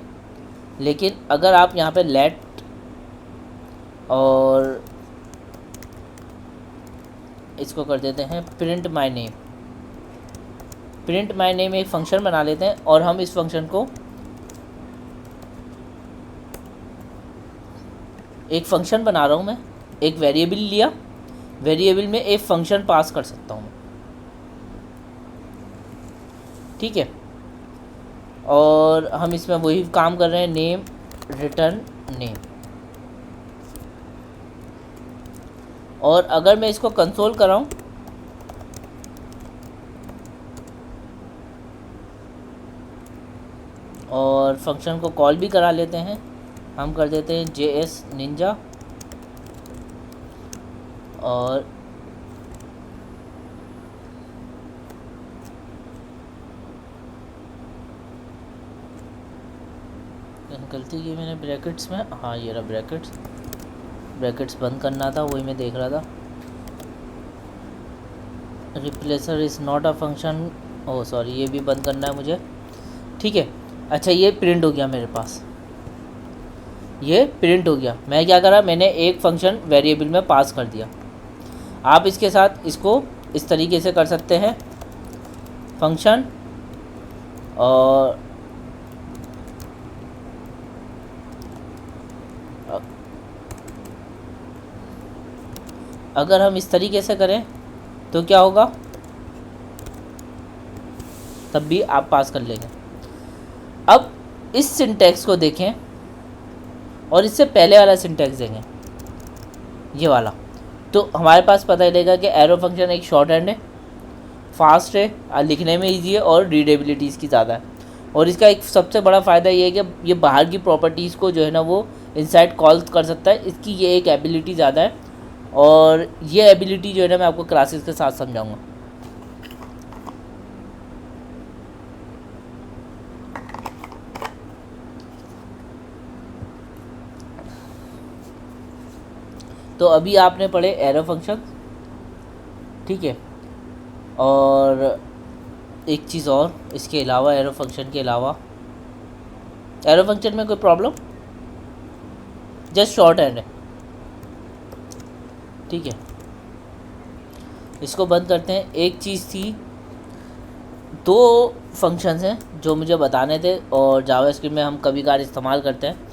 लेकिन अगर आप यहाँ पे लेट और इसको कर देते हैं print my name, print my name एक फ़ंक्शन बना लेते हैं, और हम इस फंक्शन को एक फ़ंक्शन बना रहा हूँ मैं, एक वेरिएबल लिया, वेरिएबल में एक फ़ंक्शन पास कर सकता हूँ, ठीक है। और हम इसमें वही काम कर रहे हैं, नेम रिटर्न नेम। और अगर मैं इसको कंसोल कराऊं और फंक्शन को कॉल भी करा लेते हैं, हम कर देते हैं JS निंजा, और गलती की मैंने ब्रैकेट्स में, हाँ ये रहा ब्रैकेट्स बंद करना था, वही मैं देख रहा था। Replacer is not a function, oh sorry, ये भी बंद करना है मुझे, ठीक है। अच्छा, ये प्रिंट हो गया मेरे पास, ये प्रिंट हो गया। मैं क्या करा, मैंने एक फंक्शन वेरिएबल में पास कर दिया। आप इसके साथ इसको इस तरीके से कर सकते हैं, फंक्शन, और अगर हम इस तरीके से करें तो क्या होगा, तब भी आप पास कर लेंगे। अब इस सिंटैक्स को देखें और इससे पहले वाला सिंटैक्स देखें, ये वाला। तो हमारे पास पता चलेगा कि एरो फंक्शन एक शॉर्ट हैंड है, फास्ट है, लिखने में ईजी है और रीडेबिलिटी इसकी ज़्यादा है। और इसका एक सबसे बड़ा फ़ायदा ये है कि ये बाहर की प्रॉपर्टीज़ को जो है ना वो इनसाइड कॉल कर सकता है, इसकी ये एक एबिलिटी ज़्यादा है। और ये एबिलिटी जो है ना मैं आपको क्लासेस के साथ समझाऊंगा। तो अभी आपने पढ़े एरो फंक्शन, ठीक है। और एक चीज़ और इसके अलावा, एरो फंक्शन के अलावा, एरो फंक्शन में कोई प्रॉब्लम, जस्ट शॉर्ट हैंड है, ठीक है। इसको बंद करते हैं। एक चीज़ थी, दो फंक्शंस हैं जो मुझे बताने थे और जावास्क्रिप्ट में हम कभी कभार इस्तेमाल करते हैं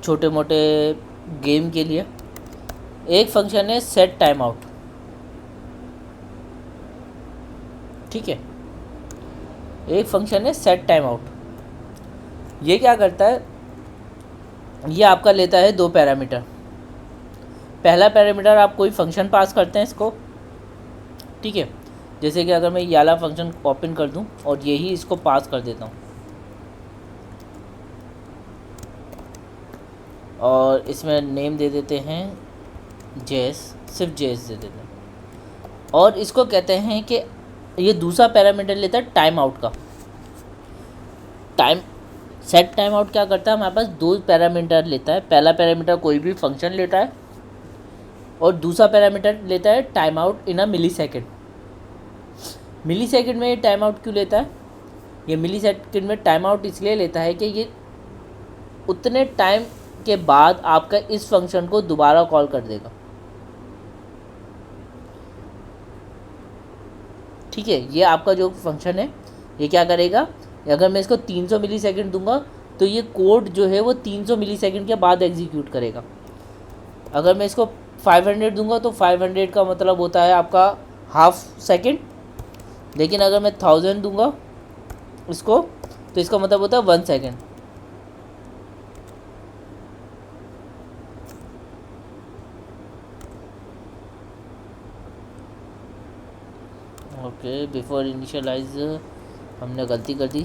छोटे मोटे गेम के लिए। एक फंक्शन है सेट टाइम आउट, ठीक है। एक फंक्शन है सेट टाइम आउट। ये क्या करता है, ये आपका लेता है दो पैरामीटर। पहला पैरामीटर आप कोई फंक्शन पास करते हैं इसको, ठीक है। जैसे कि अगर मैं ये वाला फंक्शन ओपन कर दूं और यही इसको पास कर देता हूं और इसमें नेम दे देते हैं जेएस, सिर्फ जेएस दे देते हैं। और इसको कहते हैं कि ये दूसरा पैरामीटर लेता है टाइम आउट का। टाइम सेट टाइम आउट क्या करता है, हमारे पास दो पैरामीटर लेता है। पहला पैरामीटर कोई भी फंक्शन लेता है और दूसरा पैरामीटर लेता है time out in a millisecond. Millisecond में ये टाइम आउट क्यों लेता है, ये मिली सेकेंड में टाइम आउट इसलिए लेता है कि ये उतने टाइम के बाद आपका इस फंक्शन को दोबारा कॉल कर देगा, ठीक है। ये आपका जो फंक्शन है ये क्या करेगा, अगर मैं इसको 300 मिली सेकेंड दूंगा तो ये कोड जो है वो 300 मिली सेकेंड के बाद एग्जीक्यूट करेगा। अगर मैं इसको 500 दूंगा तो 500 का मतलब होता है आपका हाफ सेकेंड। लेकिन अगर मैं 1000 दूंगा इसको तो इसका मतलब होता है 1 सेकेंड। ओके, बिफोर इनिशियलाइज हमने गलती कर दी।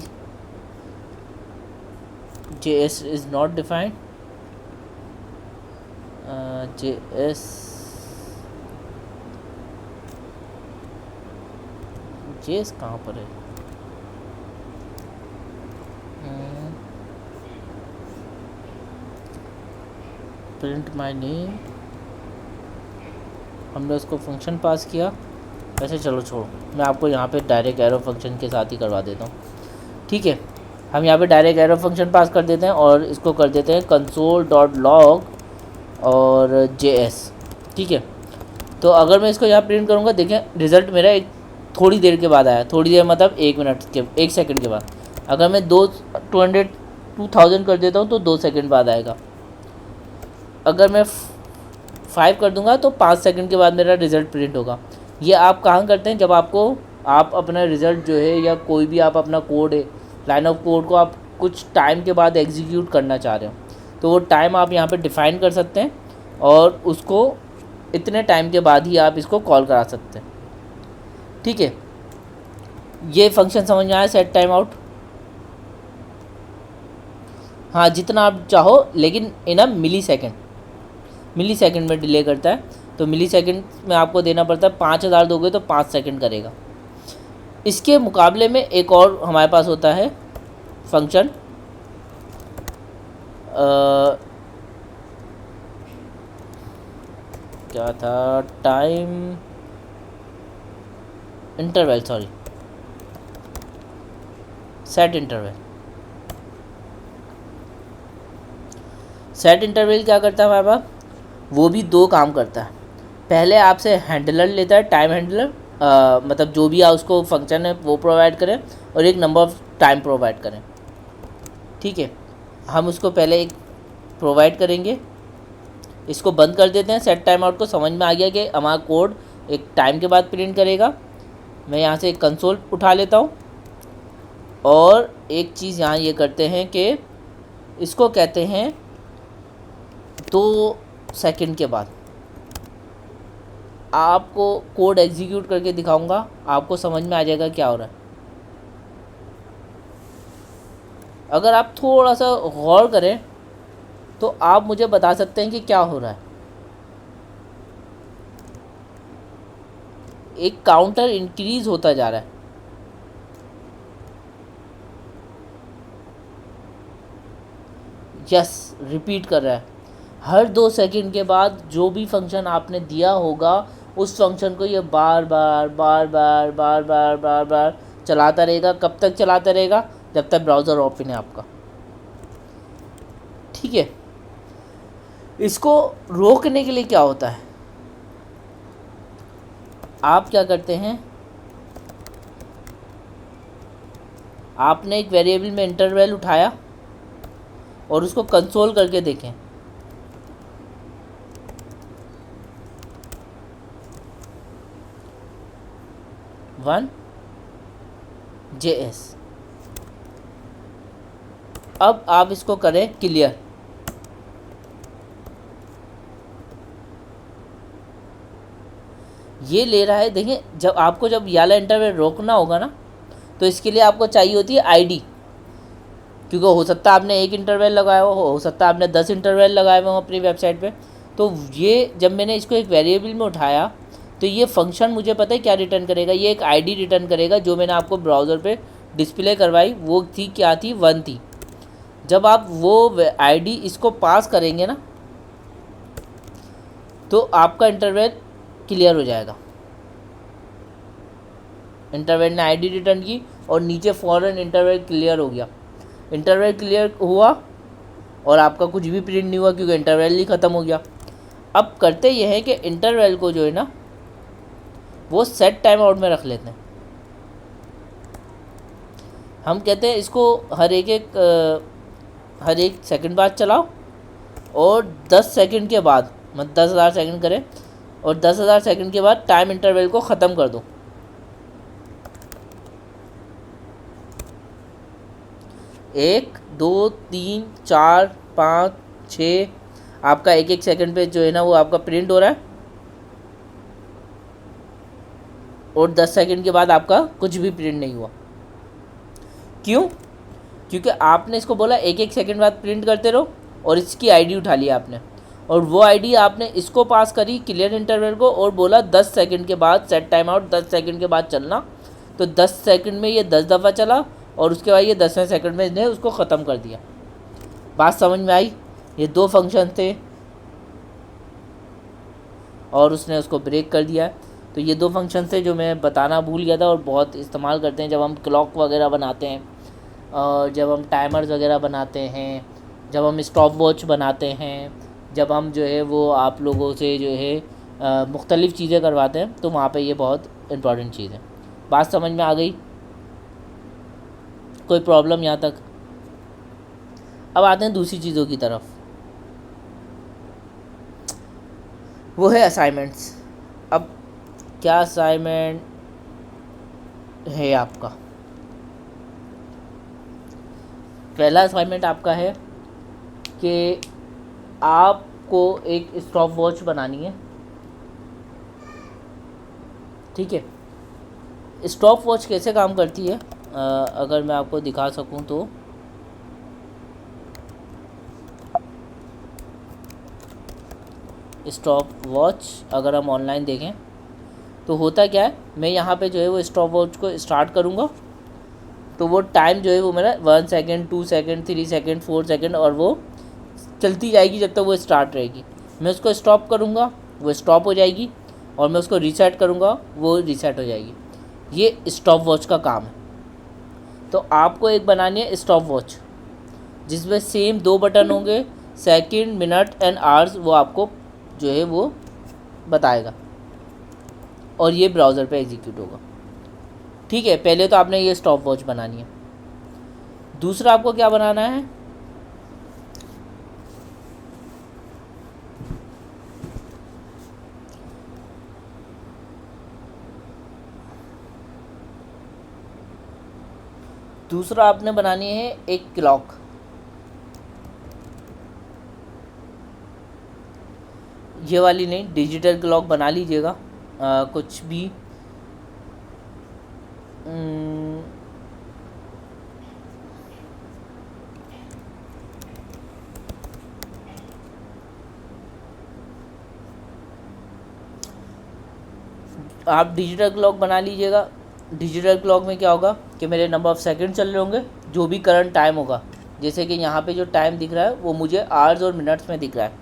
JS is not defined. JS कहाँ पर है, प्रिंट माय नेम, हमने उसको फंक्शन पास किया। वैसे चलो छोड़ो, मैं आपको यहाँ पे डायरेक्ट एरो फंक्शन के साथ ही करवा देता हूँ, ठीक है। हम यहाँ पे डायरेक्ट एरो फंक्शन पास कर देते हैं और इसको कर देते हैं console.log और JS, ठीक है। तो अगर मैं इसको यहाँ प्रिंट करूँगा, देखें रिज़ल्ट मेरा एक थोड़ी देर के बाद आया। थोड़ी देर मतलब 1 मिनट के, 1 सेकंड के बाद। अगर मैं 2000 कर देता हूँ तो 2 सेकंड बाद आएगा। अगर मैं 5 कर दूंगा तो 5 सेकंड के बाद मेरा रिज़ल्ट प्रिंट होगा। ये आप कहाँ करते हैं, जब आप अपना रिज़ल्ट जो है या कोई भी आप अपना कोड है, लाइन ऑफ कोड को आप कुछ टाइम के बाद एग्जीक्यूट करना चाह रहे हो तो वो टाइम आप यहाँ पे डिफ़ाइन कर सकते हैं और उसको इतने टाइम के बाद ही आप इसको कॉल करा सकते हैं, ठीक है। ये फंक्शन समझ में आया, सेट टाइम आउट। हाँ, जितना आप चाहो, लेकिन इन अ मिली सेकेंड में डिले करता है। तो मिली सेकेंड में आपको देना पड़ता है 5000 दोगे तो 5 सेकेंड करेगा। इसके मुकाबले में एक और हमारे पास होता है फंक्शन, क्या था, time interval, sorry, set interval. Set interval क्या करता है हमारे पास, वो भी दो काम करता है। पहले आपसे हैंडलर लेता है, टाइम हैंडलर, मतलब जो भी उसको फंक्शन है वो प्रोवाइड करें और एक नंबर ऑफ टाइम प्रोवाइड करें, ठीक है। हम उसको पहले एक प्रोवाइड करेंगे, इसको बंद कर देते हैं। सेट टाइम आउट को समझ में आ गया कि हमारा कोड एक टाइम के बाद प्रिंट करेगा। मैं यहाँ से एक कंसोल उठा लेता हूँ और एक चीज़ यहाँ ये करते हैं कि इसको कहते हैं 2 सेकंड के बाद, आपको कोड एग्जीक्यूट करके दिखाऊंगा, आपको समझ में आ जाएगा क्या हो रहा है। अगर आप थोड़ा सा गौर करें तो आप मुझे बता सकते हैं कि क्या हो रहा है। एक काउंटर इंक्रीज होता जा रहा है। यस, रिपीट कर रहा है। हर 2 सेकंड के बाद जो भी फंक्शन आपने दिया होगा उस फंक्शन को ये बार बार बार बार बार बार बार बार चलाता रहेगा। कब तक चलाता रहेगा? जब तक ब्राउज़र ओपन है आपका। ठीक है, इसको रोकने के लिए क्या होता है, आप क्या करते हैं, आपने एक वेरिएबल में इंटरवल उठाया और उसको कंसोल करके देखें। JS। अब आप इसको करें क्लियर। ये ले रहा है, देखिए जब ये वाला इंटरवल रोकना होगा ना, तो इसके लिए आपको चाहिए होती है आईडी, क्योंकि हो सकता है आपने एक इंटरवल लगाया हो सकता है आपने 10 इंटरवल लगाए हुए हो अपनी वेबसाइट पे। तो ये जब मैंने इसको एक वेरिएबल में उठाया तो ये फंक्शन मुझे पता है क्या रिटर्न करेगा, ये एक आईडी रिटर्न करेगा जो मैंने आपको ब्राउज़र पे डिस्प्ले करवाई। वो थी क्या थी? 1 थी। जब आप वो आईडी इसको पास करेंगे ना तो आपका इंटरवल क्लियर हो जाएगा। इंटरवल ने आईडी रिटर्न की और नीचे फ़ौरन इंटरवल क्लियर हो गया। इंटरवल क्लियर हुआ और आपका कुछ भी प्रिंट नहीं हुआ क्योंकि इंटरवल ही ख़त्म हो गया। अब करते ये है कि इंटरवल को जो है ना वो सेट टाइम आउट में रख लेते हैं। हम कहते हैं इसको हर एक सेकंड बाद चलाओ और 10 सेकंड के बाद, मतलब 10,000 सेकंड करें और 10,000 सेकंड के बाद टाइम इंटरवल को ख़त्म कर दो। एक, दो, 3, 4, 5, 6 आपका एक सेकंड पे जो है ना वो आपका प्रिंट हो रहा है और 10 सेकंड के बाद आपका कुछ भी प्रिंट नहीं हुआ। क्यों? क्योंकि आपने इसको बोला एक सेकंड बाद प्रिंट करते रहो और इसकी आईडी उठा लिया आपने और वो आईडी आपने इसको पास करी क्लियर इंटरवल को और बोला 10 सेकंड के बाद सेट टाइम आउट 10 सेकंड के बाद चलना। तो 10 सेकंड में ये 10 दफ़ा चला और उसके बाद ये 10वें सेकंड में इसने उसको ख़त्म कर दिया। बात समझ में आई? ये 2 फंक्शन थे और उसने उसको ब्रेक कर दिया। तो ये 2 फंक्शन थे जो मैं बताना भूल गया था और बहुत इस्तेमाल करते हैं जब हम क्लॉक वगैरह बनाते हैं, जब हम टाइमर्स वगैरह बनाते हैं, जब हम स्टॉप वॉच बनाते हैं, जब हम जो है वो आप लोगों से जो है मुख्तलिफ़ चीज़ें करवाते हैं, तो वहाँ पे ये बहुत इम्पॉर्टेंट चीज़ है। बात समझ में आ गई? कोई प्रॉब्लम यहाँ तक? अब आते हैं दूसरी चीज़ों की तरफ, वो है असाइनमेंट्स। अब क्या असाइनमेंट है आपका? पहला असाइनमेंट आपका है कि आपको एक स्टॉप वॉच बनानी है। ठीक है, स्टॉप वॉच कैसे काम करती है अगर मैं आपको दिखा सकूं तो स्टॉप वॉच अगर हम ऑनलाइन देखें तो होता क्या है, मैं यहाँ पे जो है वो स्टॉप वॉच को स्टार्ट करूँगा तो वो टाइम जो है वो मेरा 1 सेकंड 2 सेकंड 3 सेकंड 4 सेकंड और वो चलती जाएगी जब तक वो स्टार्ट रहेगी। मैं उसको स्टॉप करूँगा वो स्टॉप हो जाएगी और मैं उसको रीसेट करूँगा वो रीसेट हो जाएगी। ये स्टॉप वॉच का काम है। तो आपको एक बनानी है स्टॉप वॉच जिसमें सेम 2 बटन होंगे, सेकंड, मिनट एंड आवर्स, वो आपको जो है वो बताएगा और ये ब्राउज़र पे एग्जीक्यूट होगा। ठीक है, पहले तो आपने ये स्टॉप वॉच बनानी है। दूसरा आपको क्या बनाना है, दूसरा आपने बनानी है एक क्लॉक। ये वाली नहीं, डिजिटल क्लॉक बना लीजिएगा। कुछ भी आप डिजिटल क्लॉक बना लीजिएगा। डिजिटल क्लॉक में क्या होगा कि मेरे नंबर ऑफ़ सेकंड चल रहे होंगे, जो भी करंट टाइम होगा, जैसे कि यहाँ पे जो टाइम दिख रहा है वो मुझे आवर्स और मिनट्स में दिख रहा है,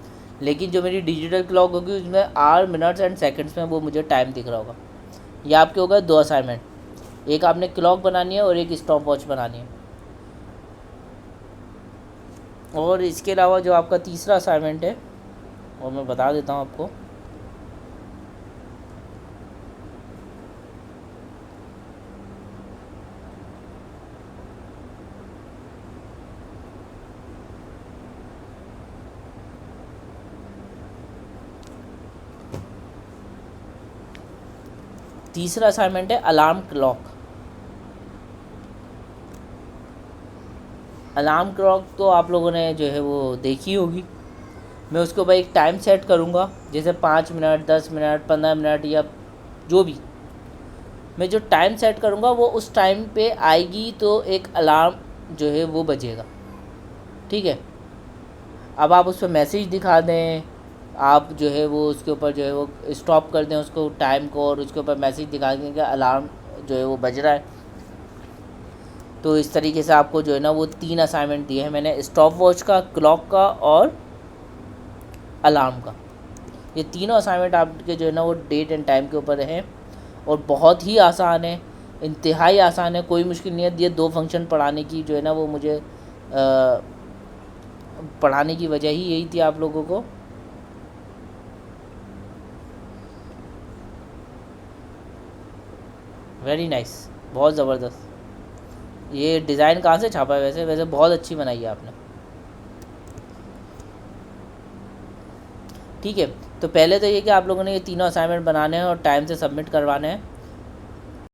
लेकिन जो मेरी डिजिटल क्लॉक होगी उसमें आवर, मिनट्स एंड सेकंड्स में वो मुझे टाइम दिख रहा होगा। ये आपके हो गए 2 असाइनमेंट, एक आपने क्लॉक बनानी है और एक स्टॉप वॉच बनानी है। और इसके अलावा जो आपका तीसरा असाइनमेंट है, और मैं बता देता हूँ आपको, तीसरा असाइनमेंट है अलार्म क्लॉक। अलार्म क्लॉक तो आप लोगों ने जो है वो देखी होगी। मैं उसके ऊपर एक टाइम सेट करूँगा, जैसे 5 मिनट, 10 मिनट, 15 मिनट, या जो भी मैं जो टाइम सेट करूँगा वो उस टाइम पे आएगी, तो एक अलार्म जो है वो बजेगा। ठीक है, अब आप उस पर मैसेज दिखा दें, आप जो है वो उसके ऊपर जो है वो स्टॉप कर दें उसको टाइम को, और उसके ऊपर मैसेज दिखा दें कि अलार्म जो है वो बज रहा है। तो इस तरीके से आपको जो है ना वो 3 असाइनमेंट दिए हैं मैंने, स्टॉप वॉच का, क्लॉक का और अलार्म का। ये तीनों असाइनमेंट आपके जो है ना वो डेट एंड टाइम के ऊपर हैं, और बहुत ही आसान है, इंतहाई आसान है, कोई मुश्किल नहीं है। ये 2 फंक्शन पढ़ाने की जो है ना वो मुझे पढ़ाने की वजह ही यही थी आप लोगों को। वेरी नाइस, बहुत ज़बरदस्त। ये डिज़ाइन कहाँ से छापा है वैसे? वैसे बहुत अच्छी बनाई है आपने। ठीक है, तो पहले तो ये कि आप लोगों ने ये तीनों असाइनमेंट बनाने हैं और टाइम से सबमिट करवाने हैं।